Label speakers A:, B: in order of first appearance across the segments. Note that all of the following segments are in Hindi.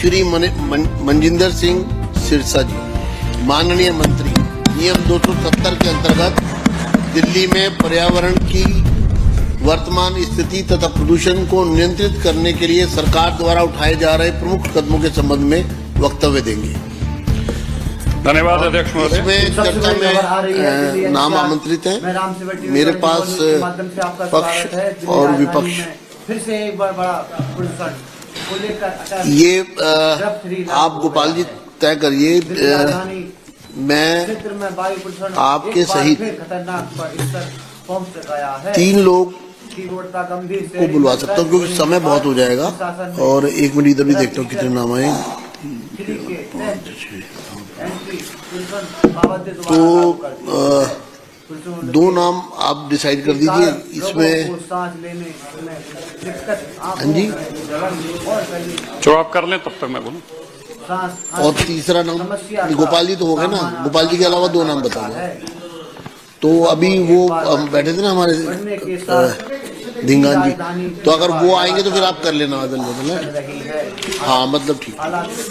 A: श्री मनजिंदर सिंह सिरसा जी, माननीय मंत्री, नियम 270 के अंतर्गत दिल्ली में पर्यावरण की वर्तमान स्थिति तथा प्रदूषण को नियंत्रित करने के लिए सरकार द्वारा उठाए जा रहे प्रमुख कदमों के संबंध में वक्तव्य देंगे।
B: धन्यवाद अध्यक्ष महोदय।
A: इसमें चर्चा में नाम आमंत्रित हैं। मेरे पास पक्ष और विपक्ष।
C: फिर से एक बार बड़ा प्रदूषण को लेकर
A: ये आप गोपाल जी तय करिए। मैं आपके सहित
C: खतरनाक स्तर पहुंच चुका है।
A: 3 लोग को बुलवा सकता हूँ क्योंकि समय बहुत हो जाएगा। और 1 मिनट इधर भी देखता हूँ कितने नाम आए। तो 2 नाम आप डिसाइड कर दीजिए। इसमें हाँ जी,
B: जो आप कर लें तब तक मैं बोलूं।
A: और तीसरा नाम गोपाल जी तो हो गए ना। गोपाल जी के अलावा 2 नाम बता दो। तो अभी वो हम बैठे थे ना हमारे धिंगान जी, तो अगर वो आएंगे तो फिर आप कर लेना अदल बदल। हाँ मतलब ठीक।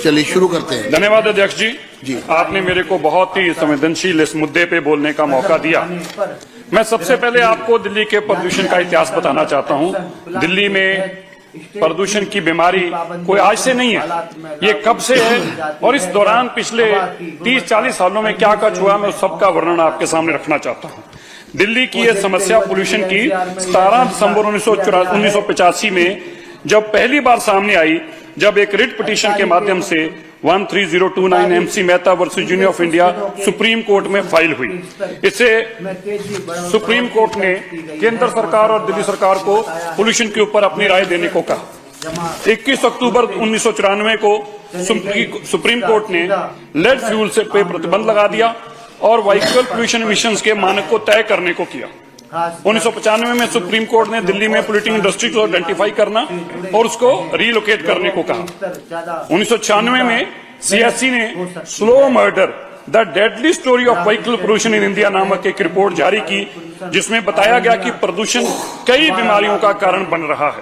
A: चलिए शुरू करते हैं।
B: धन्यवाद अध्यक्ष जी।
A: जी,
B: आपने मेरे को बहुत ही संवेदनशील इस मुद्दे पे बोलने का मौका दिया। मैं सबसे पहले आपको दिल्ली के प्रदूषण का इतिहास बताना चाहता हूँ। दिल्ली में प्रदूषण की बीमारी कोई आज से नहीं है, ये कब से है और इस दौरान पिछले 30-40 सालों में क्या कुछ हुआ, मैं उस सबका वर्णन आपके सामने रखना चाहता हूँ। दिल्ली की यह समस्या पोल्यूशन की 17 दिसंबर 1985 में जब पहली बार सामने आई, जब एक रिट पिटीशन के माध्यम से 13029 MC Mehta versus union of India supreme court में फाइल हुई। इससे सुप्रीम कोर्ट ने केंद्र सरकार और दिल्ली सरकार को पोल्यूशन के ऊपर अपनी राय देने को कहा। 21 अक्टूबर 1994 को सुप्रीम कोर्ट ने लेड फ्यूल से पे प्रतिबंध लगा दिया और व्हीकल पोल्यूशन एमिशंस के मानक को तय करने को किया। 1995 में सुप्रीम कोर्ट ने दिल्ली में पोल्यूटिंग इंडस्ट्री को आइडेंटिफाई करना और उसको रीलोकेट करने को कहा। 1996 में CSC ने slow murder the deadly story of vehicle pollution in India नामक एक रिपोर्ट जारी की, जिसमें बताया गया कि प्रदूषण कई बीमारियों का कारण बन रहा है।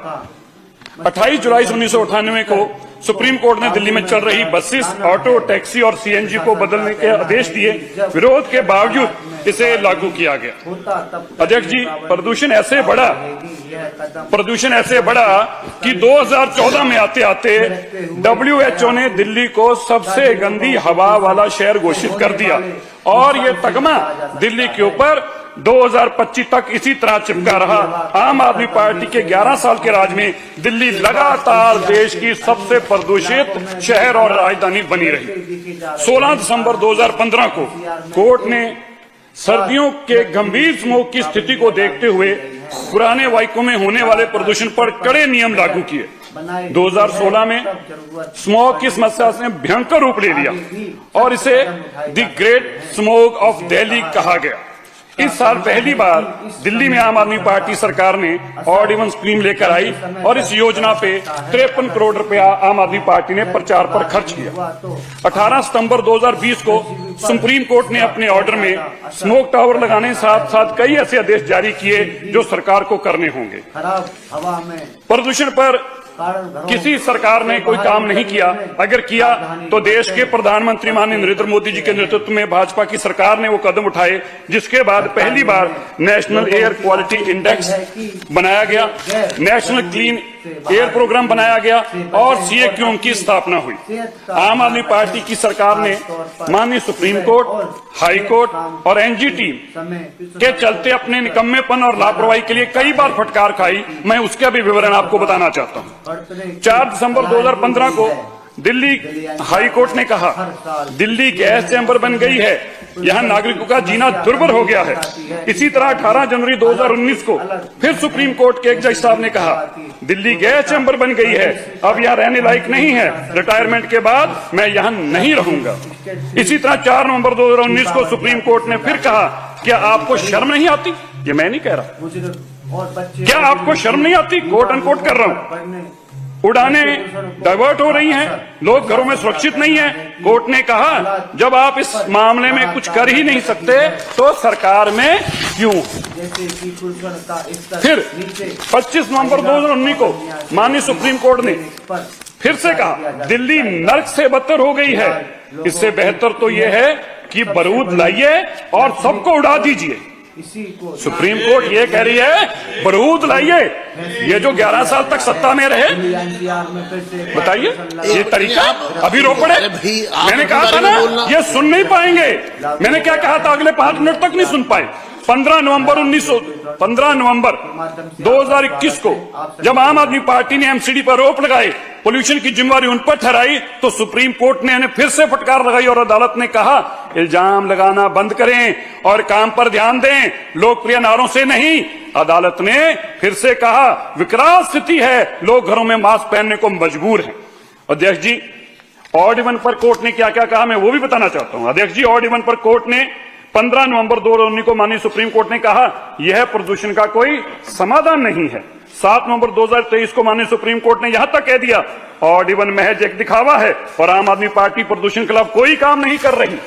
B: 28 जुलाई 1998 को सुप्रीम कोर्ट ने दिल्ली में चल रही बसेस, ऑटो, टैक्सी और CNG को बदलने के आदेश दिए। विरोध के बावजूद इसे लागू किया गया। अध्यक्ष जी, प्रदूषण ऐसे बढ़ा कि 2014 में आते आते WHO ने दिल्ली को सबसे गंदी हवा वाला शहर घोषित कर दिया और ये तगमा दिल्ली के ऊपर 2025 तक इसी तरह चिपका रहा। आम आदमी पार्टी के 11 साल के राज में दिल्ली लगातार देश की सबसे प्रदूषित शहर और राजधानी बनी रही। 16 दिसंबर 2015 को कोर्ट ने सर्दियों के गंभीर स्मोक की स्थिति को देखते हुए पुराने वाहनों में होने वाले प्रदूषण पर कड़े नियम लागू किए। 2016 में स्मोक की समस्या ने भयंकर रूप ले लिया और इसे the great smoke of Delhi कहा गया। इस साल पहली बार दिल्ली में आम आदमी पार्टी सरकार ने ऑड इवन स्कीम लेकर आई और इस योजना पे 53 करोड़ रुपया आम आदमी पार्टी ने प्रचार पर खर्च किया। 18 सितंबर 2020 को सुप्रीम कोर्ट ने अपने ऑर्डर में स्मोक टावर लगाने साथ साथ कई ऐसे आदेश जारी किए जो सरकार को करने होंगे। प्रदूषण पर किसी सरकार ने कोई काम नहीं किया। अगर किया तो देश के प्रधानमंत्री माननीय नरेंद्र मोदी जी के नेतृत्व में भाजपा की सरकार ने वो कदम उठाए, जिसके बाद पहली बार नेशनल एयर क्वालिटी इंडेक्स बनाया गया, नेशनल क्लीन एयर प्रोग्राम बनाया गया और CAQM की स्थापना हुई। आम आदमी पार्टी की सरकार ने माननीय सुप्रीम कोर्ट, हाई कोर्ट और NGT के चलते अपने निकम्मेपन और लापरवाही के लिए कई बार फटकार खाई। मैं उसका भी विवरण आपको बताना चाहता हूँ। 4 दिसंबर 2015 को दिल्ली हाई कोर्ट ने कहा, दिल्ली गैस चैम्बर बन गई है, यहाँ नागरिकों का जीना दुर्भर हो गया है। इसी तरह 18 जनवरी 2019 को फिर सुप्रीम कोर्ट के एक जज साहब ने कहा, दिल्ली गैस चैम्बर बन गई है, अब यहाँ रहने लायक नहीं है, रिटायरमेंट के बाद मैं यहाँ नहीं रहूंगा। इसी तरह 4 नवंबर 2019 को सुप्रीम कोर्ट ने फिर कहा, क्या आपको शर्म नहीं आती? ये मैं नहीं कह रहा, क्या आपको शर्म नहीं आती? कोट अनकोट कर रहा हूँ। उड़ाने डाइवर्ट हो रही हैं, लोग घरों में सुरक्षित नहीं हैं। कोर्ट ने कहा, जब आप इस मामले में कुछ कर ही नहीं सकते तो सरकार में क्यों? फिर 25 नवंबर 2019 को माननीय सुप्रीम कोर्ट ने फिर से कहा दिल्ली नर्क से बदतर हो गई है, इससे बेहतर तो यह है कि बारूद लाइए और सबको उड़ा दीजिए।
C: इसी को
B: सुप्रीम कोर्ट ये कह रही है बारूद लाइए। ये जो 11 साल तक सत्ता में रहे,
C: एनपीआर में फिर से
B: बताइए ये तरीका अभी रोक पड़े।
A: अरे भाई, आप
B: मैंने
A: अपने
B: कहा था
A: बारे में
B: ना
A: बोलना।
B: ये सुन नहीं पाएंगे। मैंने क्या कहा था, अगले 5 मिनट तक नहीं सुन पाए। 15 नवंबर 2021 को जब आम आदमी पार्टी ने एमसीडी पर आरोप लगाए, पोल्यूशन की जिम्मेवारी उन पर ठहराई, तो सुप्रीम कोर्ट ने फिर से फटकार लगाई और अदालत ने कहा इल्जाम लगाना बंद करें और काम पर ध्यान दें, लोकप्रिय नारों से नहीं। अदालत ने फिर से कहा विकराल स्थिति है, लोग घरों में मास्क पहनने को मजबूर हैं। अध्यक्ष जी, ऑड इवन पर कोर्ट ने क्या क्या कहा मैं वो भी बताना चाहता हूं। अध्यक्ष जी, ऑड इवन पर कोर्ट ने 15 नवंबर 2019 को माननीय सुप्रीम कोर्ट ने कहा यह प्रदूषण का कोई समाधान नहीं है। 7 नवंबर 2023 को माननीय सुप्रीम कोर्ट ने यहां तक कह दिया ऑड इवन महज एक दिखावा है और आम आदमी पार्टी प्रदूषण के खिलाफ कोई काम नहीं कर रही।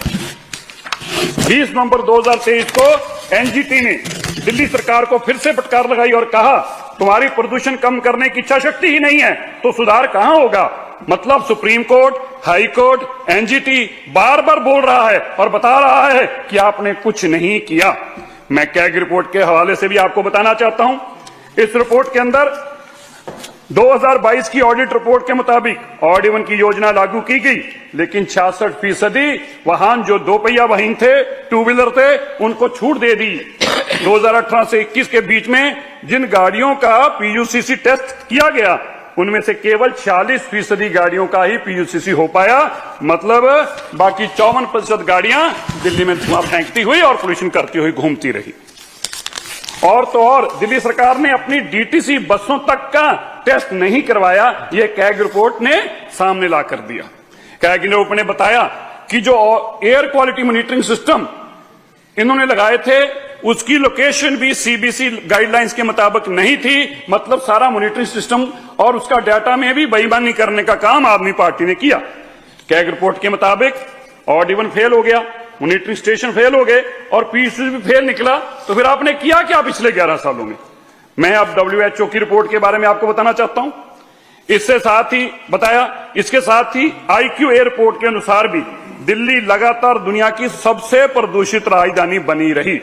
B: 20 नवंबर 2023 को एनजीटी ने दिल्ली सरकार को फिर से फटकार लगाई और कहा तुम्हारी प्रदूषण कम करने की इच्छा शक्ति ही नहीं है तो सुधार कहां होगा। मतलब supreme court, high court, NGT बार बार बोल रहा है और बता रहा है कि आपने कुछ नहीं किया। मैं कैग रिपोर्ट के हवाले से भी आपको बताना चाहता हूं। इस रिपोर्ट के अंदर 2022 की ऑडिट रिपोर्ट के मुताबिक ऑड इवन की योजना लागू की गई, लेकिन 66% वाहन जो 2 पहिया वाहन थे, 2 व्हीलर थे, उनको छूट दे दी। 2018 से 21 के बीच में जिन गाड़ियों का पीयूसीसी टेस्ट किया गया उनमें से केवल 46% गाड़ियों का ही पीयूसीसी हो पाया। मतलब बाकी 54% गाड़ियां दिल्ली में धुआं फेंकती हुई और पोल्यूशन करती हुई घूमती रही। और तो और दिल्ली सरकार ने अपनी डीटीसी बसों तक का टेस्ट नहीं करवाया, यह कैग रिपोर्ट ने सामने ला कर दिया। कैग रिपोर्ट ने बताया कि जो एयर क्वालिटी मॉनिटरिंग सिस्टम इन्होंने लगाए थे उसकी लोकेशन भी सीबीसी गाइडलाइंस के मुताबिक नहीं थी। मतलब सारा मॉनिटरिंग सिस्टम और उसका डाटा में भी बेईमानी करने का काम आदमी पार्टी ने किया। कैग रिपोर्ट के मुताबिक ऑड इवन फेल हो गया, मॉनिटरिंग स्टेशन फेल हो गए और पीयूसी भी फेल निकला। तो फिर आपने किया क्या पिछले 11 सालों में? मैं अब WHO की रिपोर्ट के बारे में आपको बताना चाहता हूं। इसके साथ ही IQ एयरपोर्ट के अनुसार भी दिल्ली लगातार दुनिया की सबसे प्रदूषित राजधानी बनी रही।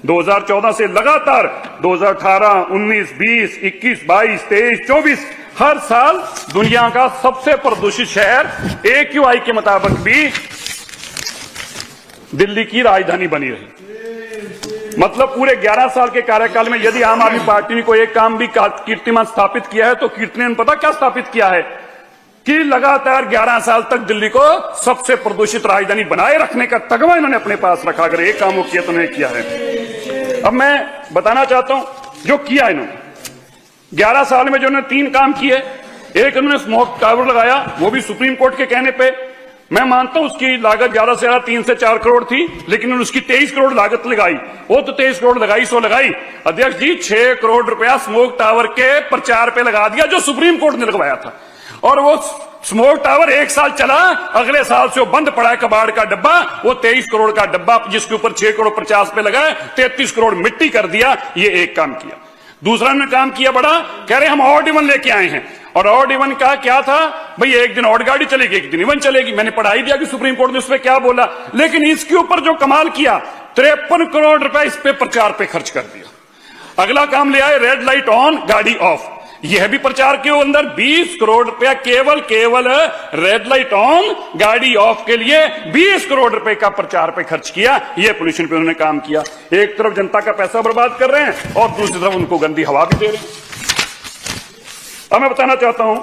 B: 2014 से लगातार 2018, 19, 20, 21, 22, 23, 24 हर साल दुनिया का सबसे प्रदूषित शहर AQI के मुताबिक भी दिल्ली की राजधानी बनी रही। मतलब पूरे 11 साल के कार्यकाल में यदि आम आदमी पार्टी ने कोई एक काम भी कीर्तिमान स्थापित किया है तो कीर्ति ने पता क्या स्थापित किया है कि लगातार 11 साल तक दिल्ली को सबसे प्रदूषित राजधानी बनाए रखने का तगमा इन्होंने अपने पास रखा। अगर एक काम वो किया तो नहीं किया है। अब मैं बताना चाहता हूं जो किया इन्होंने 11 साल में जो इन्होंने 3 काम किए। एक इन्होंने स्मोक टावर लगाया, वो भी सुप्रीम कोर्ट के कहने पे। मैं मानता हूं उसकी लागत ज्यादा से ज्यादा 3 से 4 करोड़ थी, लेकिन उन्होंने उसकी 23 करोड़ लागत लगाई। वो तो 23 करोड़ लगाई सो लगाई। अध्यक्ष जी 6 करोड़ रुपया स्मोक टावर के प्रचार पे लगा दिया जो सुप्रीम कोर्ट ने लगवाया था। और वो स्मोक टावर 1 साल चला, अगले साल से वो बंद पड़ा है कबाड़ का डब्बा। वो 23 करोड़ का डब्बा जिसके ऊपर 6 करोड़ 50 पे लगा 33 करोड़ मिट्टी कर दिया। ये एक काम किया। दूसरा ने काम किया बड़ा, कह रहे हम ऑड इवन लेके आए हैं। और ऑड इवन का क्या था भाई, एक दिन ऑड गाड़ी चलेगी, एक दिन इवन चलेगी। मैंने पढ़ाई दिया कि सुप्रीम कोर्ट ने उस पर क्या बोला, लेकिन इसके ऊपर जो कमाल किया 53 करोड़ रुपए इस पे प्रचार पे खर्च कर दिया। अगला काम ले आए रेड लाइट ऑन गाड़ी ऑफ, यह भी प्रचार के अंदर 20 करोड़ रुपया केवल रेड लाइट ऑन गाड़ी ऑफ के लिए 20 करोड़ रुपए का प्रचार पे खर्च किया। यह पोल्यूशन पे उन्होंने काम किया। एक तरफ जनता का पैसा बर्बाद कर रहे हैं और दूसरी तरफ उनको गंदी हवा भी दे रहे हैं। अब मैं बताना चाहता हूं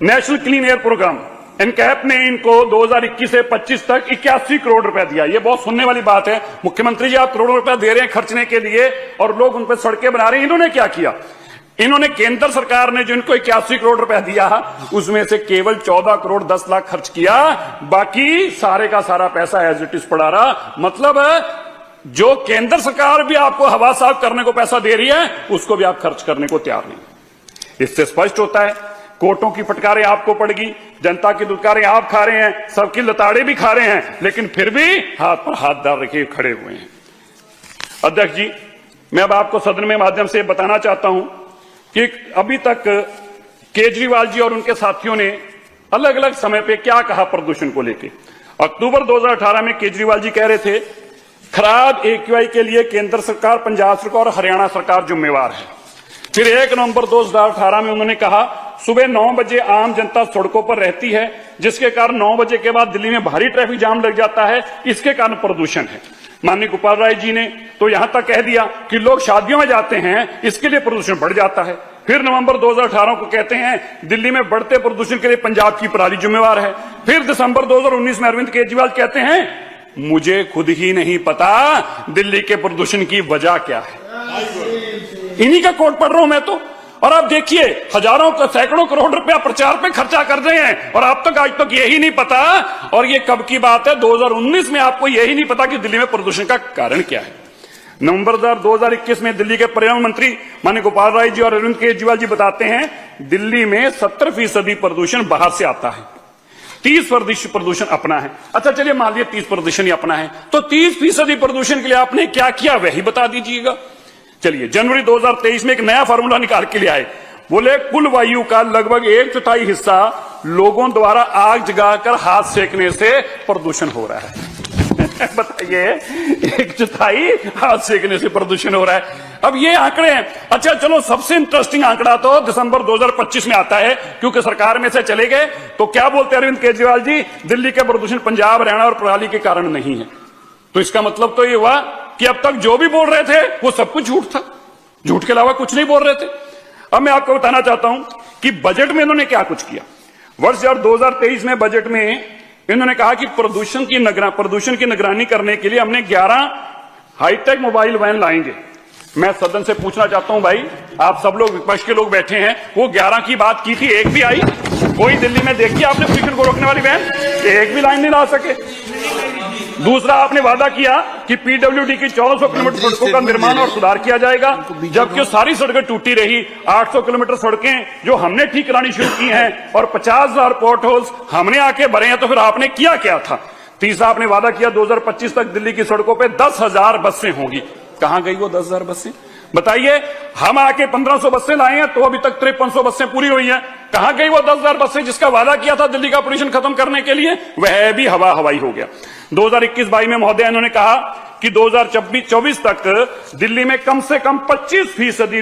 B: national clean air programme NCAP ने इनको 2021 से 25 तक 81 करोड़ रुपया दिया। ये बहुत सुनने वाली बात है, मुख्यमंत्री जी आप करोड़ों रुपया दे रहे हैं खर्चने के लिए और लोग उन पर सड़कें बना रहे हैं। इन्होंने क्या किया, इन्होंने केंद्र सरकार ने जिनको 81 करोड़ रुपया दिया उसमें से केवल 14 करोड़ 10 लाख खर्च किया, बाकी सारे का सारा पैसा एज इट इज पड़ा रहा। मतलब जो केंद्र सरकार भी आपको हवा साफ करने को पैसा दे रही है उसको भी आप खर्च करने को तैयार नहीं। इससे स्पष्ट होता है कोर्टों की फटकारें आपको पड़गी, जनता की दुत्कारें आप खा रहे हैं, सबकी लताड़े भी खा रहे हैं, लेकिन फिर भी हाथ पर हाथ डाल रखे खड़े हुए हैं। अध्यक्ष जी, मैं अब आपको सदन में माध्यम से बताना चाहता हूं कि अभी तक केजरीवाल जी और उनके साथियों ने अलग अलग समय पे क्या कहा प्रदूषण को लेके। अक्टूबर 2018 में केजरीवाल जी कह रहे थे खराब AQI के लिए केंद्र सरकार, पंजाब सरकार और हरियाणा सरकार जिम्मेवार है। फिर 1 नवंबर 2018 में उन्होंने कहा सुबह 9 बजे आम जनता सड़कों पर रहती है, जिसके कारण 9 बजे के बाद दिल्ली में भारी ट्रैफिक जाम लग जाता है, इसके कारण प्रदूषण है। माननीय गोपाल राय जी ने तो यहां तक कह दिया कि लोग शादियों में जाते हैं, इसके लिए प्रदूषण बढ़ जाता है। फिर नवंबर 2018 को कहते हैं दिल्ली में बढ़ते प्रदूषण के लिए पंजाब की पराली जिम्मेवार है। फिर दिसंबर 2019 में अरविंद केजरीवाल कहते हैं मुझे खुद ही नहीं पता दिल्ली के प्रदूषण की वजह क्या है। इन्हीं का कोट पढ़ रहा हूं मैं तो। और आप देखिए हजारों सैकड़ों करोड़ रुपया प्रचार पे खर्चा कर रहे हैं और आप तक आज तक यही नहीं पता। और ये कब की बात है, 2019 में आपको यही नहीं पता कि दिल्ली में प्रदूषण का कारण क्या है। नवंबर 2021 में दिल्ली के पर्यावरण मंत्री माननीय गोपाल राय जी और अरविंद केजरीवाल जी बताते हैं दिल्ली में 70% प्रदूषण बाहर से आता है, 30% प्रदूषण अपना है। अच्छा चलिए मान लिया 30% ही अपना है, तो 30% प्रदूषण के लिए आपने क्या किया वही बता दीजिएगा। चलिए जनवरी 2023 में एक नया फार्मूला निकाल के ले आए। बोले कुल वायु का लगभग 1/4 हिस्सा लोगों द्वारा आग जगाकर हाथ सेकने से प्रदूषण हो रहा है। बताइए 1/4 हाथ सेकने से प्रदूषण हो रहा है। अब ये आंकड़े हैं। अच्छा चलो सबसे इंटरेस्टिंग आंकड़ा तो दिसंबर 2025 में आता है, क्योंकि सरकार में से चले गए। तो क्या बोलते हैं अरविंद केजरीवाल जी, दिल्ली के प्रदूषण पंजाब, हरियाणा और पराली के कारण नहीं है। तो इसका मतलब तो ये हुआ कि अब तक जो भी बोल रहे थे वो सब कुछ झूठ था, झूठ के अलावा कुछ नहीं बोल रहे थे। अब मैं आपको बताना चाहता हूं कि बजट में इन्होंने क्या कुछ किया। वर्ष 2023 में बजट में इन्होंने कहा कि प्रदूषण की निगरानी करने के लिए हमने 11 हाईटेक मोबाइल वैन लाएंगे। मैं सदन से पूछना चाहता हूं भाई, आप सब लोग विपक्ष के लोग बैठे हैं, वो 11 की बात की थी, एक भी आई? कोई दिल्ली में देखी आपने प्रदूषण को रोकने वाली वैन? एक भी लाइन नहीं ला सके। दूसरा आपने वादा किया कि PWD की 1400 किलोमीटर सड़कों का निर्माण और सुधार किया जाएगा, जबकि सारी सड़कें टूटी रही। 800 किलोमीटर सड़कें जो हमने ठीक करानी शुरू की हैं और 50,000 पोर्ट होल्स हमने आके भरे हैं। तो फिर आपने किया क्या था? तीसरा आपने वादा किया 2025 तक दिल्ली की सड़कों पे 10,000 बसें होंगी। कहां गई वो 10,000 बसें? बताइए, हम आके 1500 बसें लाए हैं तो अभी तक 5300 बसें पूरी हुई हैं। कहां गई वो 10,000 बसें जिसका वादा किया था दिल्ली का पोल्यूशन खत्म करने के लिए? वह भी हवाई हो गया। 2021-22 में महोदय इन्होंने कहा कि 2024 तक दिल्ली में कम से कम 25%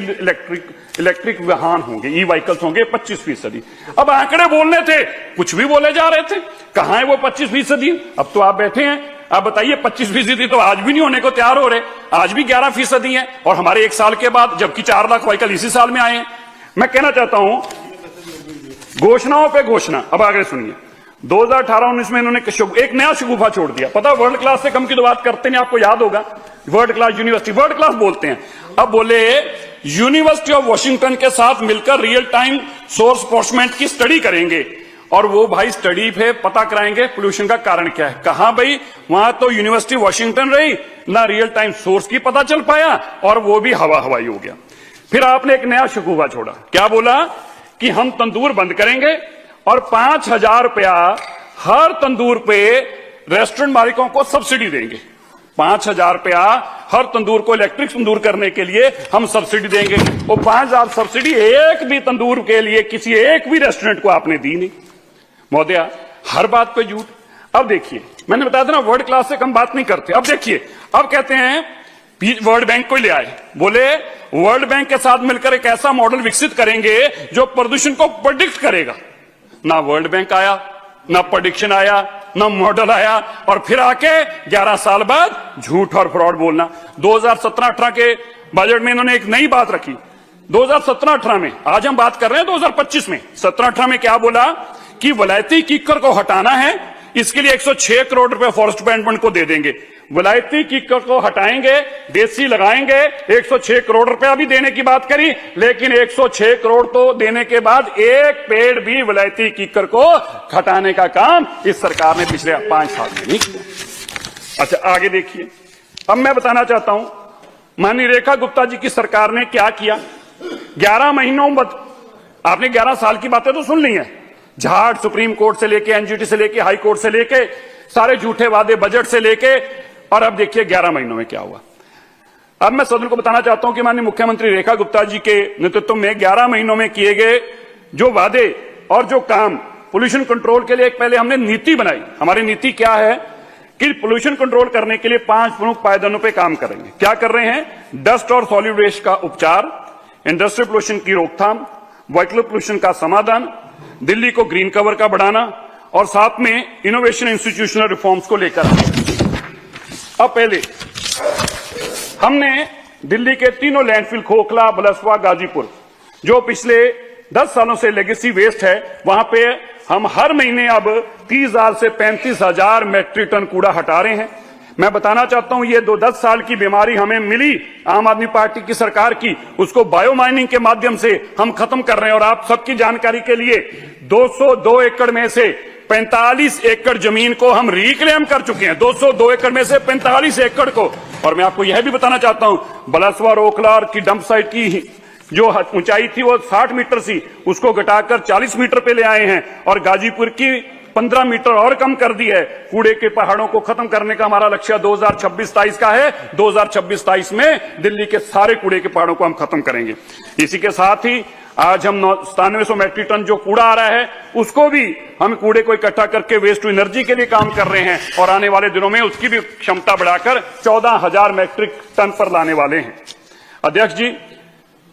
B: इलेक्ट्रिक वाहन होंगे, ई व्हीकल्स होंगे 25%। अब आंकड़े बोलने थे, कुछ भी बोले जा रहे थे। कहां है वो 25%? अब तो आप बैठे हैं, आप बताइए 25% तो आज भी नहीं होने को तैयार हो रहे। आज भी 11% है और हमारे 1 साल के बाद, जबकि 4 लाख व्हीकल इसी साल में आए हैं। मैं कहना चाहता हूं घोषणाओं पे घोषणा। अब आगे सुनिए, 2018-19 में इन्होंने एक नया शगुफा छोड़ दिया। पता वर्ल्ड क्लास से कम की तो बात करते नहीं, आपको याद होगा, world class university, world class बोलते हैं। अब बोले यूनिवर्सिटी ऑफ वॉशिंगटन के साथ मिलकर रियल टाइम सोर्स एनफोर्समेंट की स्टडी करेंगे और वो भाई स्टडी पे पता कराएंगे पोल्यूशन का कारण क्या है। कहां भाई, वहां तो यूनिवर्सिटी वॉशिंगटन रही ना, रियल टाइम सोर्स की पता चल पाया और वो भी हवाई हो गया। फिर आपने एक नया शगुफा छोड़ा, क्या बोला कि हम तंदूर बंद करेंगे और 5,000 रुपया हर तंदूर पे रेस्टोरेंट मालिकों को सब्सिडी देंगे। 5,000 रुपया हर तंदूर को इलेक्ट्रिक तंदूर करने के लिए हम सब्सिडी देंगे। वो 5,000 सब्सिडी एक भी तंदूर के लिए किसी एक भी रेस्टोरेंट को आपने दी नहीं। महोदया, हर बात पे झूठ। अब देखिए, मैंने बताया था ना वर्ल्ड क्लास से कम बात नहीं करते। अब देखिए, अब कहते हैं वर्ल्ड बैंक को ले आए, बोले वर्ल्ड बैंक के साथ मिलकर एक ऐसा मॉडल विकसित करेंगे जो प्रदूषण को प्रेडिक्ट करेगा। ना वर्ल्ड बैंक आया, ना प्रेडिक्शन आया, ना मॉडल आया, और फिर आके 11 साल बाद झूठ और फ्रॉड बोलना। 2017-18 के बजट में इन्होंने एक नई बात रखी। 2017-18 में, आज हम बात कर रहे हैं 2025 में, 17-18 में क्या बोला कि वलायती कीकर को हटाना है, इसके लिए 106 करोड़ रुपए फॉरेस्ट डिपार्टमेंट को दे देंगे। वलायती कीकर को हटाएंगे, देसी लगाएंगे, 106 करोड़ रुपया भी देने की बात करी, लेकिन 106 करोड़ तो देने के बाद एक पेड़ भी वलायती कीकर को हटाने का काम इस सरकार ने पिछले 5 साल में नहीं किया। अच्छा आगे देखिए, अब मैं बताना चाहता हूं माननीय रेखा गुप्ता जी की सरकार ने क्या किया। 11 महीनों बाद, आपने 11 साल की बातें तो सुन ली हैं, झाड़ सुप्रीम कोर्ट से लेके, एनजीटी से लेके, हाई कोर्ट से लेके, सारे झूठे वादे बजट से लेके, और अब देखिए 11 महीनों में क्या हुआ। अब मैं सदन को बताना चाहता हूं कि माननीय मुख्यमंत्री रेखा गुप्ता जी के नेतृत्व में 11 महीनों में किए गए जो वादे और जो काम पोल्यूशन कंट्रोल के लिए एक पहले हमने नीति बनाई। हमारी नीति क्या है कि पोल्यूशन कंट्रोल करने के लिए 5 प्रमुख पायदानों पे काम करेंगे। क्या कर रहे हैं? डस्ट और सॉलिड वेस्ट का उपचार, इंडस्ट्रियल पोल्यूशन की रोकथाम, व्हीकल पोल्यूशन का समाधान, दिल्ली को ग्रीन कवर का बढ़ाना और साथ में इनोवेशन इंस्टीट्यूशनल रिफॉर्म्स को लेकर। अब पहले हमने दिल्ली के तीनों लैंडफिल खोखला, बलसवा, गाजीपुर जो पिछले 10 सालों से लेगेसी वेस्ट है, वहां पे हम हर महीने अब 30,000 से 35,000 मैट्रिक टन कूड़ा हटा रहे हैं। मैं बताना चाहता हूं, ये 10 साल की बीमारी हमें मिली आम आदमी पार्टी की सरकार की, उसको बायो माइनिंग के माध्यम से हम खत्म कर रहे हैं। और आप सबकी जानकारी के लिए 202 एकड़ में से 45 एकड़ जमीन को हम रिक्लेम कर चुके हैं। 202 एकड़ में से 45 एकड़ को। और मैं आपको यह भी बताना चाहता हूं, बलसवा रोकलार की डंप साइट की जो ऊंचाई थी वो 60 मीटर थी, उसको घटाकर 40 मीटर पे ले आए हैं और गाजीपुर की 15 मीटर और कम कर दी है। कूड़े के पहाड़ों को खत्म करने का हमारा लक्ष्य 2026-27 का है। 2026-27 में दिल्ली के सारे कूड़े के पहाड़ों को हम खत्म करेंगे। इसी के साथ ही आज हम 9700 मैट्रिक टन जो कूड़ा आ रहा है उसको भी हम कूड़े को इकट्ठा करके वेस्ट टू एनर्जी के लिए काम कर रहे हैं और आने वाले दिनों में उसकी भी क्षमता बढ़ाकर 14,000 मैट्रिक टन पर लाने वाले हैं। अध्यक्ष जी,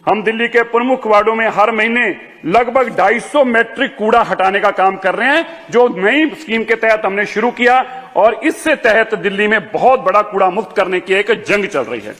B: हम दिल्ली के प्रमुख वार्डों में हर महीने लगभग 250 मैट्रिक कूड़ा हटाने का काम कर रहे हैं, जो नई स्कीम के तहत हमने शुरू किया और इससे तहत दिल्ली में बहुत बड़ा कूड़ा मुक्त करने की एक जंग चल रही है।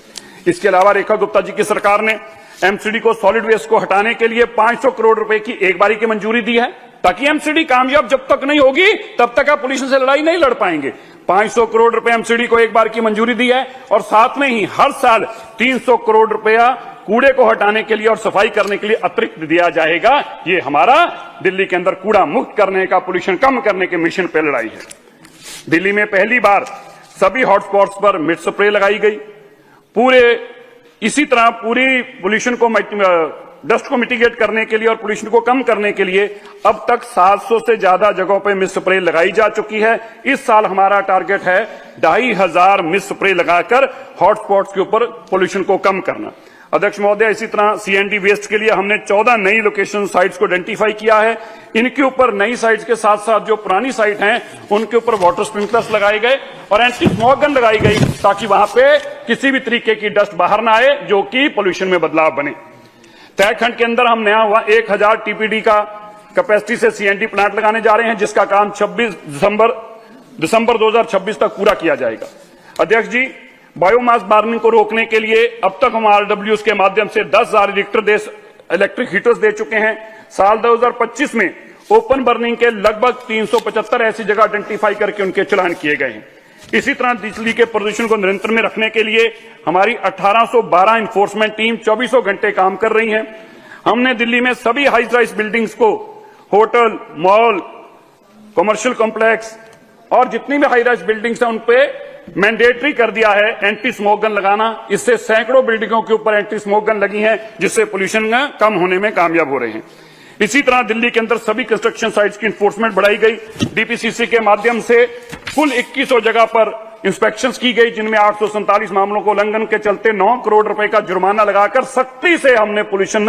B: इसके अलावा रेखा गुप्ता जी की सरकार ने एमसीडी को, सॉलिड वेस्ट को हटाने के लिए 500 करोड़ रुपए की एक बारी की मंजूरी दी है, ताकि एमसीडी कामयाब जब तक नहीं होगी तब तक आप पोल्यूशन से लड़ाई नहीं लड़ पाएंगे। 500 करोड़ रुपए एमसीडी को एक बार की मंजूरी दी है और साथ में ही हर साल 300 करोड़ रुपया कूड़े को हटाने के लिए और सफाई करने के लिए अतिरिक्त दिया जाएगा। ये हमारा दिल्ली के अंदर कूड़ा मुक्त करने का, पोल्यूशन कम करने के मिशन पे लड़ाई है। दिल्ली में पहली बार सभी हॉटस्पॉट्स पर मिड स्प्रे लगाई गई। इसी तरह पूरी पोल्यूशन को, डस्ट को मिटिगेट करने के लिए और पोल्यूशन को कम करने के लिए अब तक 700 से ज्यादा जगहों पर मिस्ट स्प्रे लगाई जा चुकी है। इस साल हमारा टारगेट है 2,500 मिस्ट स्प्रे लगाकर हॉटस्पॉट्स के ऊपर पोल्यूशन को कम करना। अध्यक्ष महोदय, इसी तरह सीएनडी वेस्ट के लिए हमने 14 नई लोकेशन साइट्स को आइडेंटिफाई किया है। इनके ऊपर नई साइट्स के साथ साथ जो पुरानी साइट हैं उनके ऊपर वाटर स्प्रिंकलर्स लगाए गए और एंटी स्मोक गन लगाई गई, ताकि वहां पे किसी भी तरीके की डस्ट बाहर ना आए जो कि पोल्यूशन में बदलाव बने। तहखंड के अंदर हम नया 1000 टीपीडी का कैपेसिटी से सीएनडी प्लांट लगाने जा रहे हैं, जिसका काम 26 दिसंबर 2026 तक पूरा किया जाएगा। अध्यक्ष जी, बायोमास बर्निंग को रोकने के लिए अब तक हम आरडब्ल्यूएस के माध्यम से 10,000 इलेक्ट्रिक हीटर्स दे चुके हैं। साल 2025 में ओपन बर्निंग के लगभग 375 ऐसी जगह आइडेंटिफाई करके उनके चलान किए गए हैं। इसी तरह दिल्ली के प्रदूषण को नियंत्रण में रखने के लिए हमारी 1812 इन्फोर्समेंट टीम 24 घंटे काम कर रही है। हमने दिल्ली में सभी हाई राइज बिल्डिंग्स को, होटल, मॉल, कमर्शियल कॉम्प्लेक्स और जितनी भी हाई राइज बिल्डिंग्स हैं उन पे मैंडेटरी कर दिया है एंटी स्मोक गन लगाना। इससे सैकड़ों बिल्डिंगों के ऊपर एंटी स्मोक गन लगी हैं, जिससे पोल्यूशन कम होने में कामयाब हो रहे हैं। इसी तरह दिल्ली के अंदर सभी कंस्ट्रक्शन साइट्स की इन्फोर्समेंट बढ़ाई गई। डीपीसीसी के माध्यम से कुल 2100 जगह पर इंस्पेक्शंस की गई, जिनमें 847 मामलों को उल्लंघन के चलते 9 करोड़ रुपए का जुर्माना लगाकर सख्ती से हमने पोल्यूशन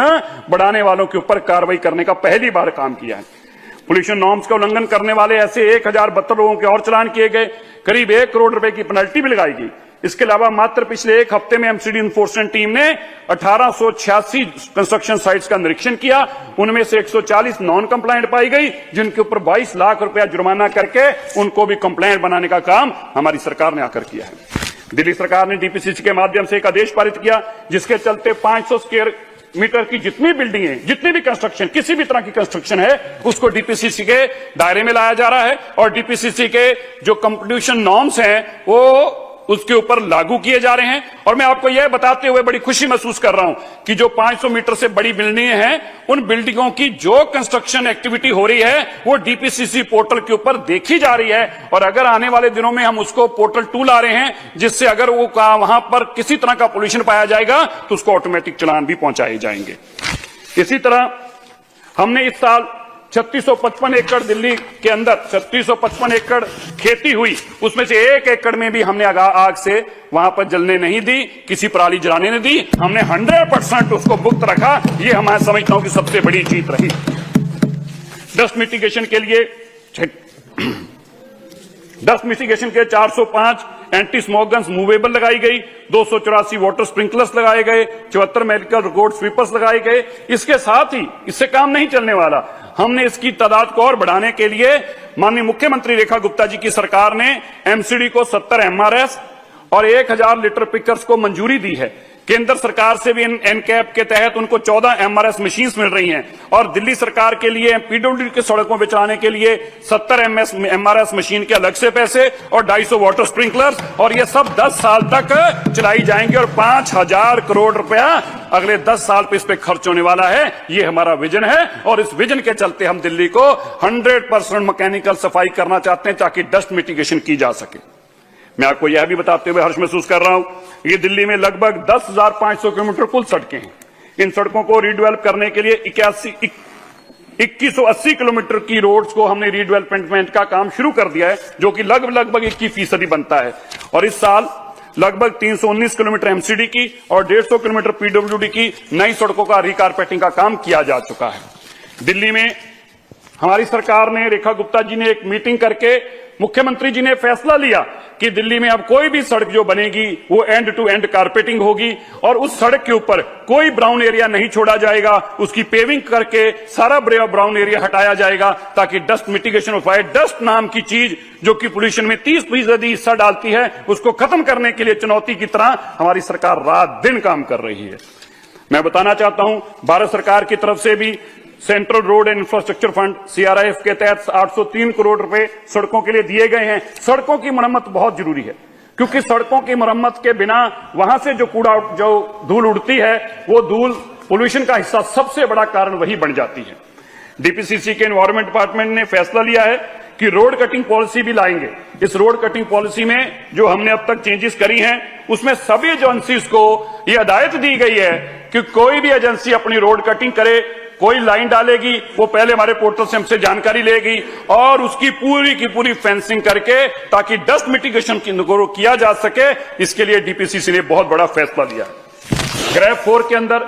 B: बढ़ाने वालों के ऊपर कार्रवाई करने का पहली बार काम किया है। पोल्यूशन नॉर्म्स का उल्लंघन करने वाले ऐसे 1072 लोगों के और चालान किए गए। करीब 1 करोड़ रुपए की पेनल्टी भी लगाई गई। इसके अलावा मात्र पिछले एक हफ्ते में एमसीडी इन्फोर्समेंट टीम ने 1886 कंस्ट्रक्शन साइट्स का निरीक्षण किया। उनमें से 140 नॉन कंप्लायंट पाई गई, जिनके ऊपर 22 लाख रुपया जुर्माना करके उनको भी कंप्लायंट बनाने का काम हमारी सरकार ने आकर किया है। दिल्ली सरकार ने डीपीसीसी के माध्यम से एक आदेश पारित किया, जिसके चलते 500 स्क्वायर मीटर की जितनी बिल्डिंगें, जितनी भी कंस्ट्रक्शन, किसी भी तरह की कंस्ट्रक्शन है, उसको डीपीसीसी के दायरे में लाया जा रहा है और डीपीसीसी के जो कंपटीशन नॉर्म्स हैं वो उसके ऊपर लागू किए जा रहे हैं। और मैं आपको यह बताते हुए बड़ी खुशी महसूस कर रहा हूं कि जो 500 मीटर से बड़ी बिल्डिंगें हैं, उन बिल्डिंगों की जो कंस्ट्रक्शन एक्टिविटी हो रही है वो डीपीसीसी पोर्टल के ऊपर देखी जा रही है। और अगर आने वाले दिनों में हम उसको पोर्टल 2 ला रहे हैं, जिससे अगर वो वहां पर किसी तरह का पोल्यूशन पाया जाएगा तो उसको ऑटोमेटिक चालान भी पहुंचाए जाएंगे। इसी तरह हमने इस साल 3655 एकड़ दिल्ली के अंदर 3655 एकड़ खेती हुई, उसमें से 1 एकड़ में भी हमने आग से वहां पर जलने नहीं दी, किसी पराली जलाने नहीं दी। हमने 100% उसको मुक्त रखा। ये हमारे समझता हूं कि सबसे बड़ी जीत रही। डस्ट मिटिगेशन के लिए डस्ट मिटिगेशन के 405 एंटी स्मोक गन्स मूवेबल लगाई गई, 284 वाटर स्प्रिंकलर्स लगाए गए, 74 मेडिकल रिकॉर्ड स्वीपर्स लगाए गए। इसके साथ ही इससे काम नहीं चलने वाला, हमने इसकी तादाद को और बढ़ाने के लिए माननीय मुख्यमंत्री रेखा गुप्ता जी की सरकार ने एमसीडी को 70 एमआरएस और 1000 लीटर पिकर्स को मंजूरी दी है। केंद्र सरकार से भी एनकैप के तहत उनको 14 एमआरएस मशीन्स मिल रही हैं और दिल्ली सरकार के लिए पीडब्ल्यूडी के सड़कों पर चलाने के लिए 70 एमआरएस मशीन के अलग से पैसे और 250 वाटर स्प्रिंकलर्स, और ये सब 10 साल तक चलाई जाएंगे और 5000 करोड़ रुपया अगले 10 साल पे इस पे खर्च होने वाला है। ये हमारा विजन है और इस विजन के चलते हम दिल्ली को 100% मैकेनिकल सफाई करना चाहते हैं ताकि डस्ट मिटिगेशन की जा सके। मैं आपको यह भी बताते हुए हर्ष महसूस कर रहा हूं, ये दिल्ली में लगभग 10,500 किलोमीटर कुल सड़कें हैं। इन सड़कों को रीडेवलप करने के लिए 2180 किलोमीटर की रोड्स को हमने रीडेवलपमेंट का काम शुरू कर दिया है, जो कि लगभग 21% बनता है। और इस साल लगभग 319 किलोमीटर एमसीडी की और 150 किलोमीटर पीडब्ल्यूडी की नई सड़कों का रिकारपेटिंग का काम किया जा चुका है। दिल्ली में हमारी सरकार ने, रेखा गुप्ता जी ने एक मीटिंग करके मुख्यमंत्री जी ने फैसला लिया कि दिल्ली में अब कोई भी सड़क जो बनेगी वो एंड टू एंड कारपेटिंग होगी और उस सड़क के ऊपर कोई ब्राउन एरिया नहीं छोड़ा जाएगा, उसकी पेविंग करके सारा ब्राउन एरिया हटाया जाएगा ताकि डस्ट मिटिगेशन हो पाए। डस्ट नाम की चीज जो कि पोल्यूशन में 30% हिस्सा डालती है, उसको खत्म करने के लिए चुनौती की तरह हमारी सरकार रात दिन काम कर रही है। मैं बताना चाहता हूं, भारत सरकार की तरफ से भी central road and infrastructure fund CRIF के तहत 803 करोड़ रुपए सड़कों के लिए दिए गए हैं। सड़कों की मरम्मत बहुत जरूरी है क्योंकि सड़कों की मरम्मत के बिना वहां से जो धूल उड़ती है वो धूल पोल्यूशन का हिस्सा सबसे बड़ा कारण वही बन जाती है। डीपीसीसी के एनवायरमेंट डिपार्टमेंट ने फैसला लिया है कि रोड कटिंग पॉलिसी भी लाएंगे। इस रोड कटिंग पॉलिसी में जो हमने अब तक चेंजेस करी हैं उसमें सभी एजेंसीज को यह हिदायत दी गई है कि कोई भी एजेंसी अपनी रोड कटिंग करे, कोई लाइन डालेगी वो पहले हमारे पोर्टल से हमसे जानकारी लेगी और उसकी पूरी की पूरी फेंसिंग करके ताकि डस्ट मिटिगेशन किया जा सके। इसके लिए डीपीसीसी ने बहुत बड़ा फैसला लिया। ग्रेफ 4 के अंदर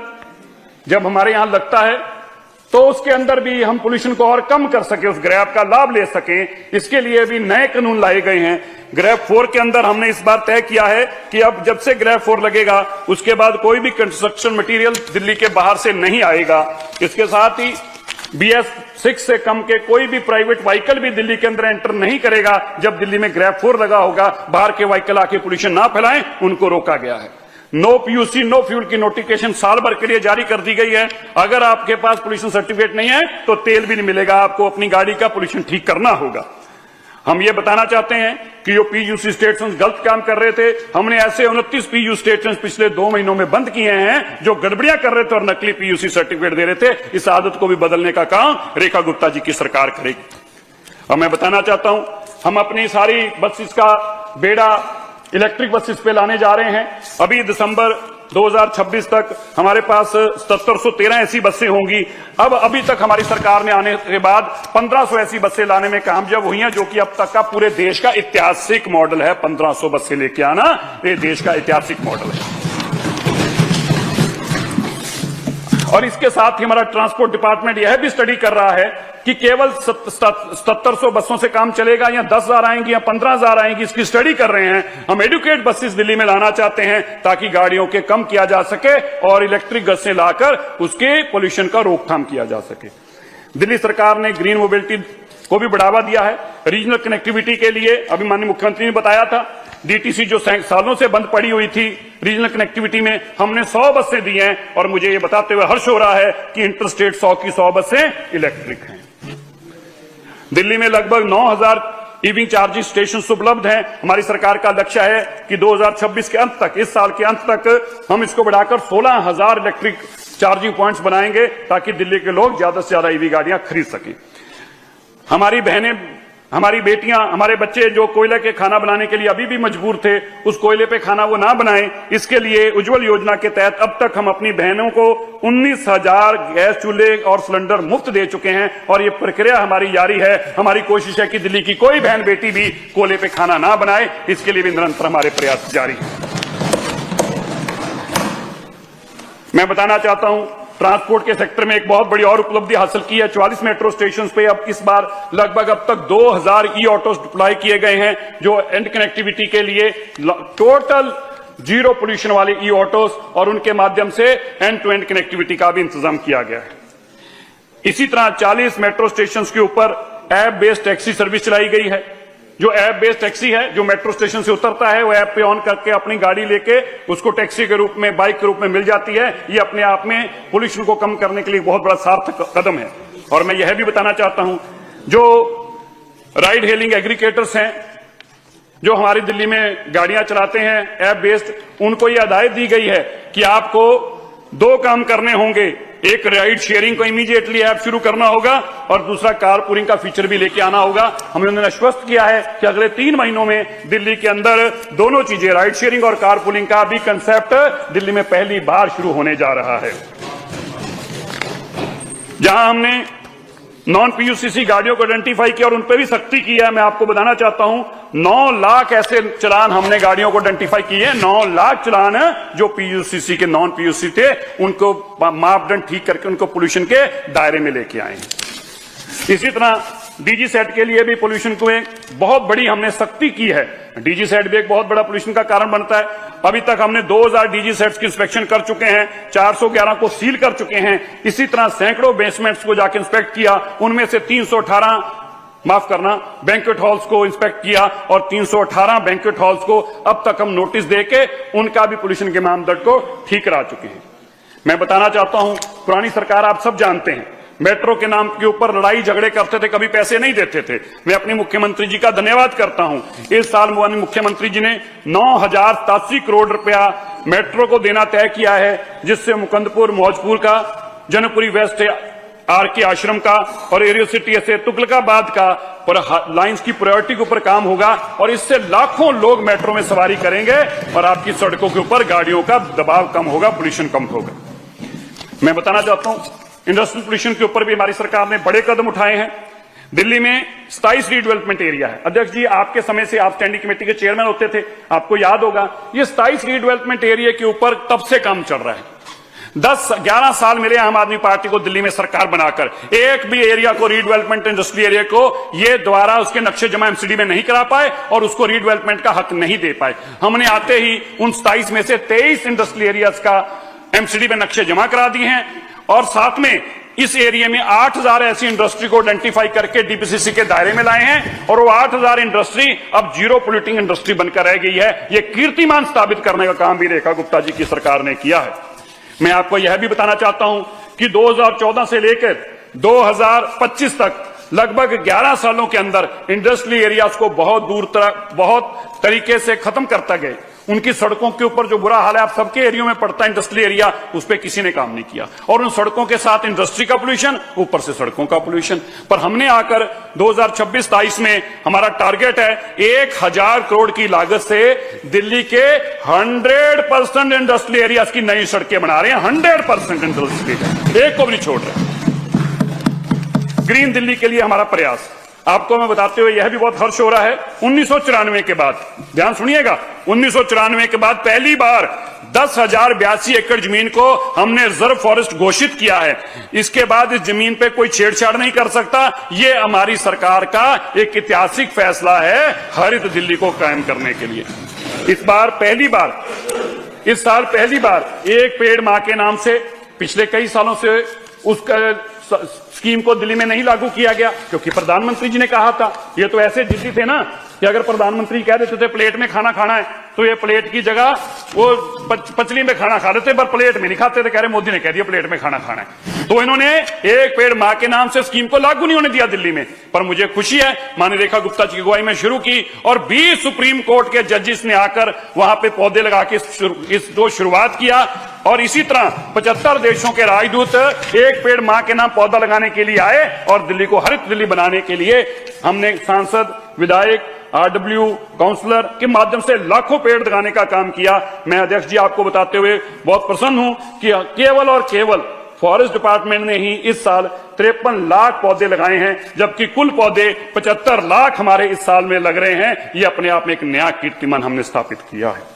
B: जब हमारे यहां लगता है तो उसके अंदर भी हम पोल्यूशन को और कम कर सके, उस ग्रेफ का लाभ ले सके, इसके लिए भी नए कानून लाए गए हैं। ग्रेफ 4 के अंदर हमने इस बार तय किया है कि अब जब से ग्रेफ 4 लगेगा उसके बाद कोई भी कंस्ट्रक्शन मटेरियल दिल्ली के बाहर से नहीं आएगा। इसके साथ ही BS6 से कम के कोई भी प्राइवेट व्हीकल भी दिल्ली के अंदर एंटर नहीं करेगा। जब दिल्ली में ग्रेफ 4 लगा होगा, बाहर के व्हीकल आके पोल्यूशन ना फैलाएं, उनको रोका गया है। नो पीयूसी नो फ्यूल की नोटिफिकेशन साल भर के लिए जारी कर दी गई है। अगर आपके पास पोल्यूशन सर्टिफिकेट नहीं है तो तेल भी नहीं मिलेगा, आपको अपनी गाड़ी का पोल्यूशन ठीक करना होगा। हम ये बताना चाहते हैं कि जो पीयूसी स्टेशन गलत काम कर रहे थे, हमने ऐसे 29 पीयू स्टेशन पिछले 2 महीनों में बंद किए हैं जो गड़बड़ियां कर रहे थे और नकली पीयूसी सर्टिफिकेट दे रहे थे। इस आदत को भी बदलने का काम रेखा गुप्ता जी की सरकार करेगी। अब मैं बताना चाहता हूं, हम अपनी सारी बसेस का बेड़ा इलेक्ट्रिक बसेस पे लाने जा रहे हैं। अभी दिसंबर 2026 तक हमारे पास 7713 ऐसी बसें होंगी। अब अभी तक हमारी सरकार ने आने के बाद 1500 ऐसी बसें लाने में कामयाब हुई हैं, जो कि अब तक का पूरे देश का ऐतिहासिक मॉडल है। 1500 बसें लेके आना ये देश का ऐतिहासिक मॉडल है। और इसके साथ ही हमारा ट्रांसपोर्ट डिपार्टमेंट यह भी स्टडी कर रहा है कि केवल 7700 बसों से काम चलेगा या 10,000 आएंगी या 15,000 आएंगी, इसकी स्टडी कर रहे हैं। हम एडुकेट बसेस दिल्ली में लाना चाहते हैं ताकि गाड़ियों के कम किया जा सके और इलेक्ट्रिक बसें लाकर उसके पोल्यूशन का रोकथाम किया जा सके। दिल्ली सरकार ने ग्रीन मोबिलिटी को भी बढ़ावा दिया है। रीजनल कनेक्टिविटी के लिए अभी माननीय मुख्यमंत्री ने बताया था, डीटीसी जो सालों से बंद पड़ी हुई थी रीजनल कनेक्टिविटी में, हमने 100 बसें दी हैं और मुझे ये बताते हुए हर्ष हो रहा है कि इंटरस्टेट 100 की 100 बसें इलेक्ट्रिक हैं। दिल्ली में लगभग 9000 ईवी चार्जिंग स्टेशन उपलब्ध हैं। हमारी सरकार का लक्ष्य है कि 2026 के अंत तक, इस साल के अंत तक हम इसको बढ़ाकर 16,000 इलेक्ट्रिक चार्जिंग पॉइंट्स बनाएंगे ताकि दिल्ली के लोग ज्यादा से ज्यादा ईवी गाड़ियां खरीद सकें। हमारी बहनें, हमारी बेटियां, हमारे बच्चे जो कोयले के खाना बनाने के लिए अभी भी मजबूर थे, उस कोयले पे खाना वो ना बनाएं, इसके लिए उज्जवल योजना के तहत अब तक हम अपनी बहनों को 19,000 गैस चूल्हे और सिलेंडर मुफ्त दे चुके हैं और ये प्रक्रिया हमारी जारी है। हमारी कोशिश है कि दिल्ली की कोई बहन बेटी भी कोयले पे खाना ना बनाए, इसके लिए भी निरंतर हमारे प्रयास जारी है। मैं बताना चाहता हूं ट्रांसपोर्ट के सेक्टर में एक बहुत बड़ी और उपलब्धि हासिल की है। 44 मेट्रो स्टेशन पे अब इस बार लगभग अब तक 2000 ई ऑटोस डिप्लॉय किए गए हैं, जो एंड कनेक्टिविटी के लिए टोटल जीरो पोल्यूशन वाले ई ऑटोस, और उनके माध्यम से एंड टू एंड कनेक्टिविटी का भी इंतजाम किया गया है। इसी तरह 40 मेट्रो स्टेशन के ऊपर ऐप बेस्ड टैक्सी सर्विस चलाई गई है। जो ऐप बेस्ड टैक्सी है, जो मेट्रो स्टेशन से उतरता है वो ऐप पे ऑन करके अपनी गाड़ी लेके उसको टैक्सी के रूप में, बाइक के रूप में मिल जाती है। ये अपने आप में पोल्यूशन को कम करने के लिए बहुत बड़ा सार्थक कदम है। और मैं यह भी बताना चाहता हूं, जो राइड हेलिंग एग्रीगेटर्स हैं, जो हमारी दिल्ली में गाड़ियां चलाते हैं ऐप बेस्ड, उनको यह हिदायत दी गई है कि आपको 2 काम करने होंगे। एक, राइड शेयरिंग को इमीडिएटली ऐप शुरू करना होगा, और दूसरा कार पूलिंग का फीचर भी लेके आना होगा। हमें उन्होंने आश्वस्त किया है कि अगले 3 महीनों में दिल्ली के अंदर दोनों चीजें, राइड शेयरिंग और कार पूलिंग का भी कंसेप्ट दिल्ली में पहली बार शुरू होने जा रहा है। जहां हमने नॉन पीयूसीसी गाड़ियों को आइडेंटिफाई किया और उन पर भी सख्ती की है, मैं आपको बताना चाहता हूं 9 लाख ऐसे चालान हमने गाड़ियों को आइडेंटिफाई किए हैं। 9 लाख चालान जो पीयूसीसी के नॉन पीयूसी थे, उनको मापदंड ठीक करके उनको पोल्यूशन के दायरे में लेके आए हैं। इसी तरह डीजी सेट के लिए भी पोल्यूशन को एक बहुत बड़ी हमने सख्ती की है। डीजी सेट भी एक बहुत बड़ा पोल्यूशन का कारण बनता है। अभी तक हमने 2000 डीजी सेट्स की इंस्पेक्शन कर चुके हैं, 411 को सील कर चुके हैं। इसी तरह सैकड़ों बेसमेंट्स को जाकर इंस्पेक्ट किया, उनमें से 318 बैंक्वेट हॉल्स को इंस्पेक्ट किया, और 318 बैंक्वेट हॉल्स को अब तक हम नोटिस देके उनका भी पोल्यूशन के मानदंड को ठीक करा चुके हैं। मैं बताना चाहता हूं, पुरानी सरकार आप सब जानते हैं, मेट्रो के नाम के ऊपर लड़ाई झगड़े करते थे, कभी पैसे नहीं देते थे। मैं अपने मुख्यमंत्री जी का धन्यवाद करता हूं। इस साल माननीय मुख्यमंत्री जी ने 9087 करोड़ रुपया मेट्रो को देना तय किया है, जिससे मुकंदपुर, मौजपुर का, जनकपुरी वेस्ट आरके आश्रम का और एरियो सिटी से तुगलकाबाद का पर लाइंस की प्रायोरिटी के ऊपर काम होगा, और इससे लाखों लोग मेट्रो में सवारी करेंगे और आपकी सड़कों के ऊपर गाड़ियों का दबाव कम होगा, पोल्यूशन कम होगा। मैं बताना चाहता हूं, इंडस्ट्रियल पोल्यूशन के ऊपर भी हमारी सरकार ने बड़े कदम उठाए हैं। दिल्ली में 27 रीडेवलपमेंट एरिया है। अध्यक्ष जी, आपके समय से आप स्टैंडिंग कमेटी के चेयरमैन होते थे, आपको याद होगा, ये 27 रीडेवलपमेंट एरिया के ऊपर तब से काम चल रहा है। 10-11 साल मिले आम आदमी पार्टी को दिल्ली में सरकार बनाकर, एक भी एरिया को रीडेवलपमेंट, इंडस्ट्रियल एरिया को ये द्वारा उसके नक्शे जमा एमसीडी में नहीं करा पाए और उसको रीडेवलपमेंट का हक नहीं दे पाए। हमने आते ही उन 27 में से 23 इंडस्ट्रियल एरियाज का एमसीडी में नक्शे जमा करा दिए हैं, और साथ में इस एरिया में 8000 ऐसी इंडस्ट्री को आइडेंटिफाई करके डीपीसीसी के दायरे में लाए हैं, और वो 8000 इंडस्ट्री अब जीरो पोल्यूटिंग इंडस्ट्री बनकर रह गई है। ये कीर्तिमान स्थापित करने का काम भी रेखा गुप्ता जी की सरकार ने किया है। मैं आपको यह भी बताना चाहता हूं कि 2014 से लेकर 2025 तक लगभग 11 सालों के अंदर इंडस्ट्रियल एरियाज को बहुत तरीके से खत्म करता गए। उनकी सड़कों के ऊपर जो बुरा हाल है, आप सबके एरिया में पड़ता है इंडस्ट्रियल एरिया, उस पर किसी ने काम नहीं किया, और उन सड़कों के साथ इंडस्ट्री का पोल्यूशन, ऊपर से सड़कों का पोल्यूशन। पर हमने आकर 2026-27 में हमारा टारगेट है 1000 करोड़ की लागत से दिल्ली के 100% इंडस्ट्रियल एरियाज की नई सड़कें बना रहे हैं। 100% इंडस्ट्रियल, एक को भी नहीं छोड़ रहे। ग्रीन दिल्ली के लिए हमारा प्रयास आपको मैं बताते हुए यह भी बहुत हर्ष हो रहा है। 1994 के बाद, ध्यान सुनिएगा, 1994 के बाद पहली बार 10,082 एकड़ जमीन को हमने रिजर्व फॉरेस्ट घोषित किया है। इसके बाद इस जमीन पे कोई छेड़छाड़ नहीं कर सकता। ये हमारी सरकार का एक ऐतिहासिक फैसला है हरित दिल्ली को कायम करने के लिए। इस साल पहली बार एक पेड़ मां के नाम से, पिछले कई सालों से उसका स्कीम को दिल्ली में नहीं लागू किया गया, क्योंकि प्रधानमंत्री जी ने कहा था, ये तो ऐसे जिद्दी थे ना कि अगर प्रधानमंत्री कह देते थे प्लेट में खाना खाना है, तो ये प्लेट की जगह वो पचली में खाना खा लेते, पर प्लेट में नहीं खाते थे। कह रहे मोदी ने कह दिया प्लेट में खाना खाना है, तो इन्होंने एक पेड़ मां के नाम से स्कीम को लागू नहीं होने दिया दिल्ली में। पर मुझे खुशी है, माननीय रेखा गुप्ता जी की अगुवाई में शुरू की, और 20 सुप्रीम कोर्ट के जजेस ने आकर वहां पे पौधे लगा के इसको शुरुआत किया। और इसी तरह 75 देशों के राजदूत एक पेड़ मां के नाम पौधा लगाने के लिए आए, और दिल्ली को हरित दिल्ली बनाने के लिए हमने सांसद, विधायक, आरडब्ल्यू, काउंसलर के माध्यम से लाखों पेड़ लगाने का काम किया। मैं अध्यक्ष जी आपको बताते हुए बहुत प्रसन्न हूं कि केवल और केवल फॉरेस्ट डिपार्टमेंट ने ही इस साल 53 लाख पौधे लगाए हैं, जबकि कुल पौधे 75 लाख हमारे इस साल में लग रहे हैं। ये अपने आप में एक नया कीर्तिमान हमने स्थापित किया है।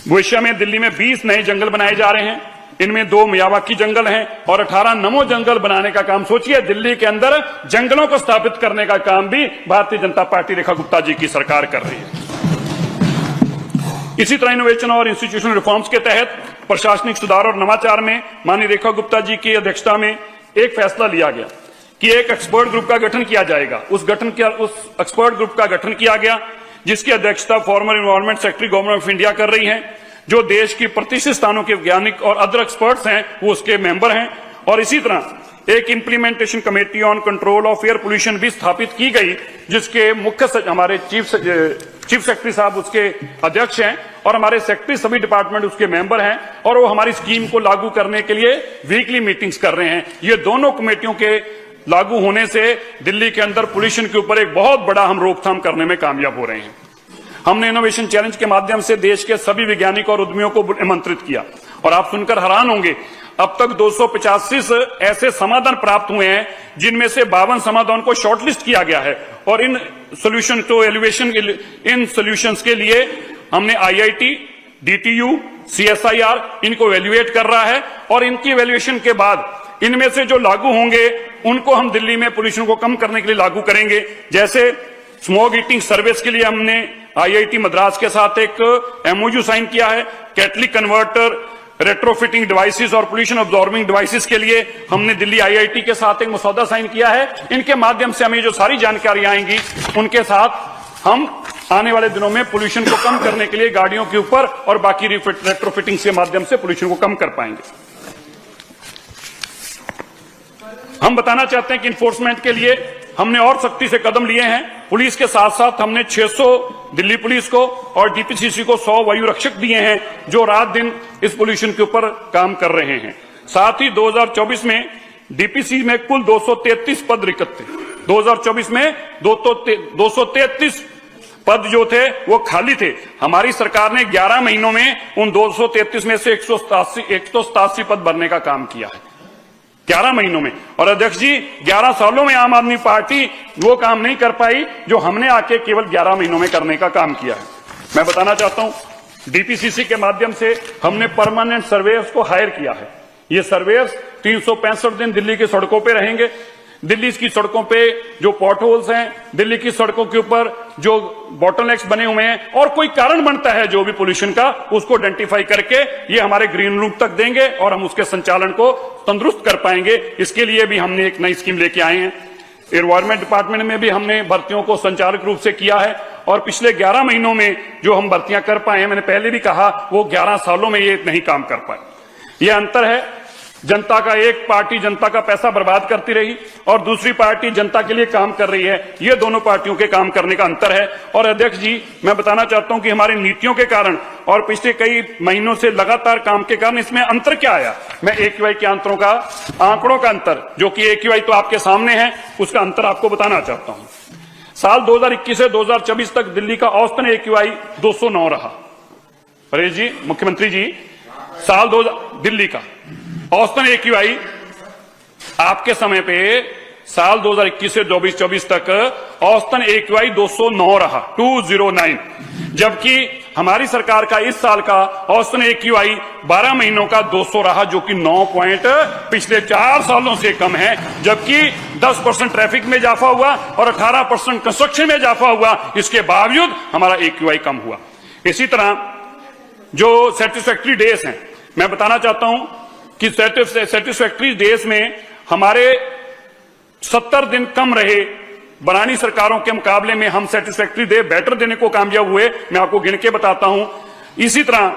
B: भविष्य में दिल्ली में 20 नए जंगल बनाए जा रहे हैं। इनमें 2 मियावाकी जंगल हैं और 18 नमो जंगल बनाने का काम। सोचिए, दिल्ली के अंदर जंगलों को स्थापित करने का काम भी भारतीय जनता पार्टी रेखा गुप्ता जी की सरकार कर रही है। इसी तरह इनोवेशन और इंस्टीट्यूशनल रिफॉर्म्स के तहत प्रशासनिक सुधार और नवाचार में माननीय रेखा गुप्ता जी की अध्यक्षता में एक फैसला लिया गया कि एक एक्सपर्ट ग्रुप का गठन किया जाएगा। उस एक्सपर्ट ग्रुप का गठन किया गया जिसकी अध्यक्षता farmer environment secretary government of India कर रही है, जो देश की प्रतिष्ठित स्थानों के वैज्ञानिक और अदर एक्सपर्ट्स हैं वो उसके मेंबर हैं। और इसी तरह एक implementation committee on control of air pollution भी स्थापित की गई, जिसके मुख्य हमारे चीफ सेक्रेटरी साहब उसके अध्यक्ष हैं और हमारे सेक्रेटरी सभी डिपार्टमेंट उसके मेंबर हैं, और वो हमारी स्कीम को लागू करने के लिए वीकली मीटिंग्स कर रहे हैं। ये दोनों कमेटियों के लागू होने से दिल्ली के अंदर पोल्यूशन के ऊपर एक बहुत बड़ा हम रोकथाम करने में कामयाब हो रहे हैं। हमने इनोवेशन चैलेंज के माध्यम से देश के सभी वैज्ञानिक और उद्यमियों को आमंत्रित किया, और आप सुनकर हैरान होंगे, अब तक 285 ऐसे समाधान प्राप्त हुए हैं, जिनमें से 52 समाधान को शॉर्टलिस्ट किया गया है। और इन सोल्यूशन टू एलिवेशन, इन सोल्यूशंस के लिए हमने IIT, DTU, CSIR इनको एवेल्युएट कर रहा है, और इनकी एवेल्युएशन के बाद इनमें से जो लागू होंगे उनको हम दिल्ली में पोल्यूशन को कम करने के लिए लागू करेंगे। जैसे स्मोक ईटिंग सर्विस के लिए हमने IIT मद्रास के साथ एक MOU साइन किया है। कैटलिक कन्वर्टर, रेट्रोफिटिंग डिवाइसेस और पोल्यूशन अब्जॉर्बिंग डिवाइसेस के लिए हमने दिल्ली IIT के साथ एक मसौदा साइन किया है। इनके माध्यम से हमें जो सारी जानकारियां आएंगी उनके साथ हम आने वाले दिनों में पोल्यूशन को कम करने के लिए गाड़ियों के ऊपर और बाकी रेट्रोफिटिंग के माध्यम से पोल्यूशन को कम कर पाएंगे। हम बताना चाहते हैं कि इन्फोर्समेंट के लिए हमने और सख्ती से कदम लिए हैं। पुलिस के साथ साथ हमने 600 दिल्ली पुलिस को और DPCC को 100 वायु रक्षक दिए हैं, जो रात दिन इस पोल्यूशन के ऊपर काम कर रहे हैं। साथ ही 2024 में DPC में कुल 233 पद रिक्त थे। 2024 में 233 पद जो थे वो खाली थे। हमारी सरकार ने 11 महीनों में उन 233 में से 187 पद भरने का काम किया है, 11 महीनों में। और अध्यक्ष जी, 11 सालों में आम आदमी पार्टी वो काम नहीं कर पाई जो हमने आके केवल 11 महीनों में करने का काम किया है। मैं बताना चाहता हूं, DPCC के माध्यम से हमने परमानेंट सर्वेयर्स को हायर किया है। ये सर्वेयर्स 365 दिन दिल्ली की सड़कों पे रहेंगे। दिल्ली की सड़कों पे जो पॉट होल्स हैं, दिल्ली की सड़कों के ऊपर जो बॉटलनेक्स बने हुए हैं, और कोई कारण बनता है जो भी पोल्यूशन का, उसको आइडेंटिफाई करके ये हमारे ग्रीन रूम तक देंगे और हम उसके संचालन को तंदुरुस्त कर पाएंगे। इसके लिए भी हमने एक नई स्कीम लेके आए हैं। एनवायरमेंट डिपार्टमेंट में भी हमने भर्तियों को संचालक रूप से किया है, और पिछले 11 महीनों में जो हम भर्तियां कर पाए हैं, मैंने पहले भी कहा, वो 11 सालों में ये नहीं काम कर पाए। ये अंतर है। जनता का, एक पार्टी जनता का पैसा बर्बाद करती रही और दूसरी पार्टी जनता के लिए काम कर रही है। ये दोनों पार्टियों के काम करने का अंतर है। और अध्यक्ष जी, मैं बताना चाहता हूं कि हमारी नीतियों के कारण और पिछले कई महीनों से लगातार काम के कारण इसमें अंतर क्या आया। मैं AQI के आंकड़ों का अंतर, जो कि AQI तो आपके सामने है, उसका अंतर आपको बताना चाहता हूं। साल 2021 से 2024 तक दिल्ली का औसतन AQI 209 रहा। परेश जी, मुख्यमंत्री जी, साल दिल्ली का औसतन AQI आपके समय पे साल 2021 से 2024 तक औसतन AQI 209 रहा, 209, जबकि हमारी सरकार का इस साल का औसतन AQI 12 महीनों का 200 रहा, जो कि 9 पॉइंट पिछले 4 सालों से कम है। जबकि 10% ट्रैफिक में इजाफा हुआ और 18% कंस्ट्रक्शन में इजाफा हुआ, इसके बावजूद हमारा AQI कम हुआ। इसी तरह जो सेटिस्फैक्ट्री डेज हैं, मैं बताना चाहता हूं कि सेटिस्फैक्ट्री डेज में हमारे 70 दिन कम रहे। बनानी सरकारों के मुकाबले में हम सेटिस्फैक्ट्री डे बेटर देने को कामयाब हुए। मैं आपको गिन के बताता हूं। इसी तरह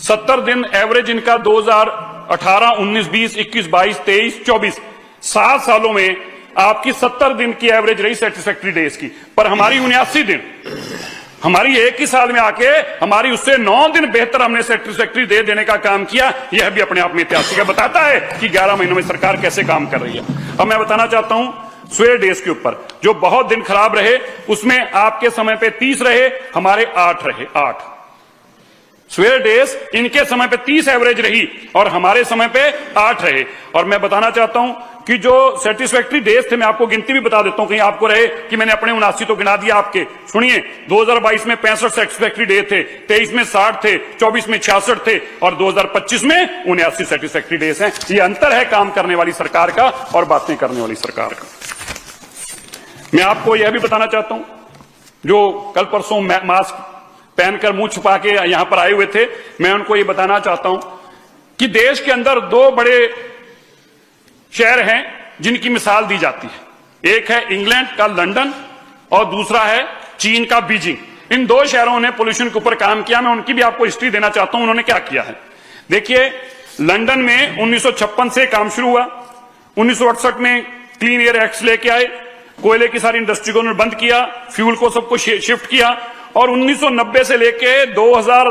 B: 70 दिन एवरेज इनका 2018, 19, 20, 21, 22, 23, 24, 7 सालों में आपकी 70 दिन की एवरेज रही सेटिस्फैक्ट्री डेज की, पर हमारी 79 दिन, हमारी एक ही साल में आके हमारी उससे 9 दिन बेहतर हमने सेटिस्फैक्ट्री डे देने का काम किया। यह भी अपने आप में ऐतिहासिक है, बताता है कि 11 महीनों में सरकार कैसे काम कर रही है। अब मैं बताना चाहता हूं स्वेयर डेज के ऊपर, जो बहुत दिन खराब रहे, उसमें आपके समय पे 30 रहे, हमारे 8 रहे। 8 स्वेयर डेज इनके समय पे 30 एवरेज रही और हमारे समय पे 8 रहे। और मैं बताना चाहता हूं कि जो सेटिस्फैक्ट्री डेज थे, मैं आपको गिनती भी बता देता हूं, कहीं आपको रहे कि मैंने अपने 79 तो गिना दिया आपके। सुनिए, 2022 में 65 सेटिस्फैक्ट्री डे थे, 23 में 60 थे, 24 में 66 थे और 2025 में 79 सेटिस्फैक्ट्री डेज हैं। ये अंतर है काम करने वाली सरकार का और बातें करने वाली सरकार का। मैं आपको यह भी बताना चाहता हूं, जो कल परसों मास्क पहनकर मुंह छुपा के यहां पर आए हुए थे, मैं उनको यह बताना चाहता हूं कि देश के अंदर दो बड़े शहर हैं जिनकी मिसाल दी जाती है। एक है इंग्लैंड का लंदन और दूसरा है चीन का बीजिंग। इन दो शहरों ने पोल्यूशन के ऊपर काम किया। मैं उनकी भी आपको हिस्ट्री देना चाहता हूं, उन्होंने क्या किया है। देखिए, लंदन में 1956 से काम शुरू हुआ। 1968 में क्लीन एयर एक्ट लेके आए, कोयले की सारी इंडस्ट्री को उन्होंने बंद किया, फ्यूल को सबको शिफ्ट किया और 1990 से लेके 2000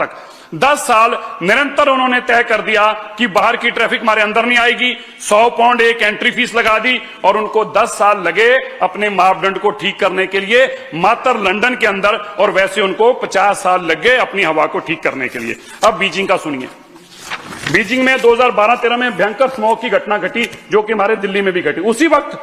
B: तक 10 साल निरंतर उन्होंने तय कर दिया कि बाहर की ट्रैफिक हमारे अंदर नहीं आएगी। 100 पाउंड एक एंट्री फीस लगा दी और उनको 10 साल लगे अपने मापदंड को ठीक करने के लिए, मात्र लंदन के अंदर, और वैसे उनको 50 साल लग गए अपनी हवा को ठीक करने के लिए। अब बीजिंग का सुनिए। बीजिंग में 2012-13 में भयंकर स्मॉग की घटना घटी, जो कि हमारे दिल्ली में भी घटी। उसी वक्त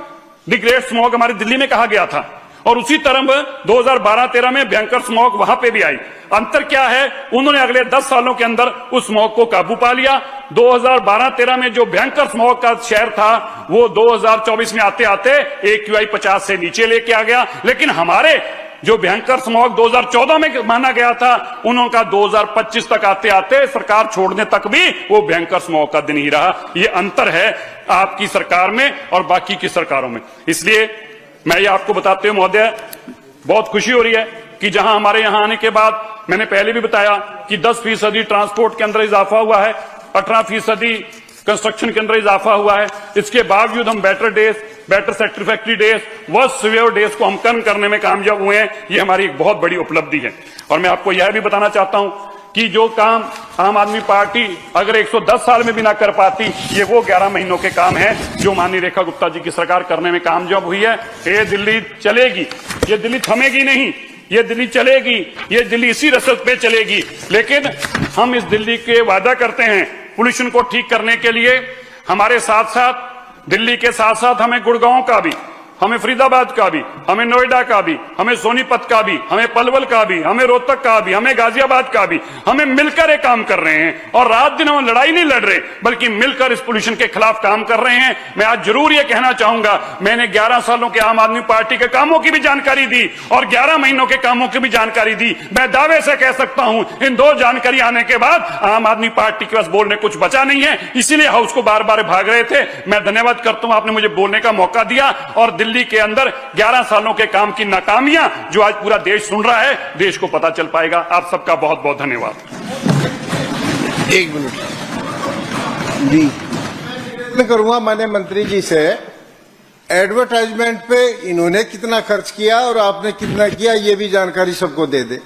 B: द ग्रेट स्मॉग हमारे दिल्ली में कहा गया था और उसी तरह 2012-13 में भयंकर स्मॉग वहां पे भी आई। अंतर क्या है, उन्होंने अगले 10 सालों के अंदर उस स्मॉग को काबू पा लिया। 2012-13 में जो भयंकर स्मॉग का शहर था वो 2024 में आते आते AQI 50 से नीचे लेके आ गया। लेकिन हमारे जो भयंकर स्मॉग 2014 में माना गया था, उनका 2025 तक आते आते सरकार छोड़ने तक भी वो भयंकर स्मॉग का दिन ही रहा। ये अंतर है आपकी सरकार में और बाकी की सरकारों में। इसलिए मैं ये आपको बताते हुए महोदय बहुत खुशी हो रही है कि जहां हमारे यहां आने के बाद, मैंने पहले भी बताया कि 10% ट्रांसपोर्ट के अंदर इजाफा हुआ है, 18% कंस्ट्रक्शन के अंदर इजाफा हुआ है। इसके बावजूद हम better days, better satisfactory days, worst severe days को हम कम करने में कामयाब हुए हैं। ये हमारी एक बहुत बड़ी उपलब्धि है। और मैं आपको यह भी बताना चाहता हूं कि जो काम आम आदमी पार्टी अगर 110 साल में भी ना कर पाती, ये वो 11 महीनों के काम है जो माननीय रेखा गुप्ता जी की सरकार करने में कामयाब हुई है। ये दिल्ली चलेगी, ये दिल्ली थमेगी नहीं, ये दिल्ली चलेगी, ये दिल्ली इसी रसद पे चलेगी। लेकिन हम इस दिल्ली के वादा करते हैं पोल्यूशन को ठीक करने के लिए। हमारे साथ साथ दिल्ली के साथ साथ हमें गुड़गांव का भी, हमें फरीदाबाद का भी, हमें नोएडा का भी, हमें सोनीपत का भी, हमें पलवल का भी, हमें रोहतक का भी, हमें गाजियाबाद का भी, हमें मिलकर ये काम कर रहे हैं। और रात दिन हम लड़ाई नहीं लड़ रहे, बल्कि मिलकर इस पोल्यूशन के खिलाफ काम कर रहे हैं। मैं आज जरूर ये कहना चाहूंगा, मैंने 11 सालों के आम आदमी पार्टी के कामों की भी जानकारी दी और 11 महीनों के कामों की भी जानकारी दी। मैं दावे से कह सकता हूं, इन दो जानकारी आने के बाद आम आदमी पार्टी के पास बोलने कुछ बचा नहीं है। इसीलिए हाउस को बार बार भाग रहे थे। मैं धन्यवाद करता हूं, आपने मुझे बोलने का मौका दिया। और दिल्ली के अंदर 11 सालों के काम की नाकामियां जो आज पूरा देश सुन रहा है, देश को पता चल पाएगा। आप सबका बहुत बहुत धन्यवाद।
A: 1 मिनट जी
D: मैं करूंगा माननीय मंत्री जी से, एडवर्टाइजमेंट पे इन्होंने कितना खर्च किया और आपने कितना किया, ये भी जानकारी सबको दे दे।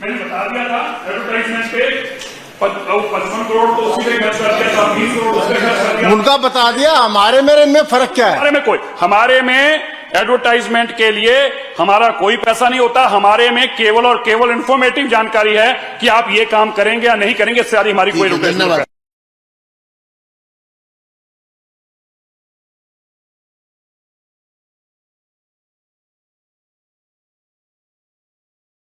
B: मैंने बता दिया था एडवर्टाइजमेंट पे 55 करोड़ तो उसी पे खर्च कर दिया था, 20 करोड़ उस पे खर्च कर दिया।
D: उनका बता दिया, हमारे मेरे में फर्क क्या है?
B: हमारे में एडवर्टाइजमेंट के लिए हमारा कोई पैसा नहीं होता। हमारे में केवल और केवल इंफॉर्मेटिव जानकारी है कि आप ये काम करेंगे या नहीं करेंगे, सारी हमारी कोई रुपये।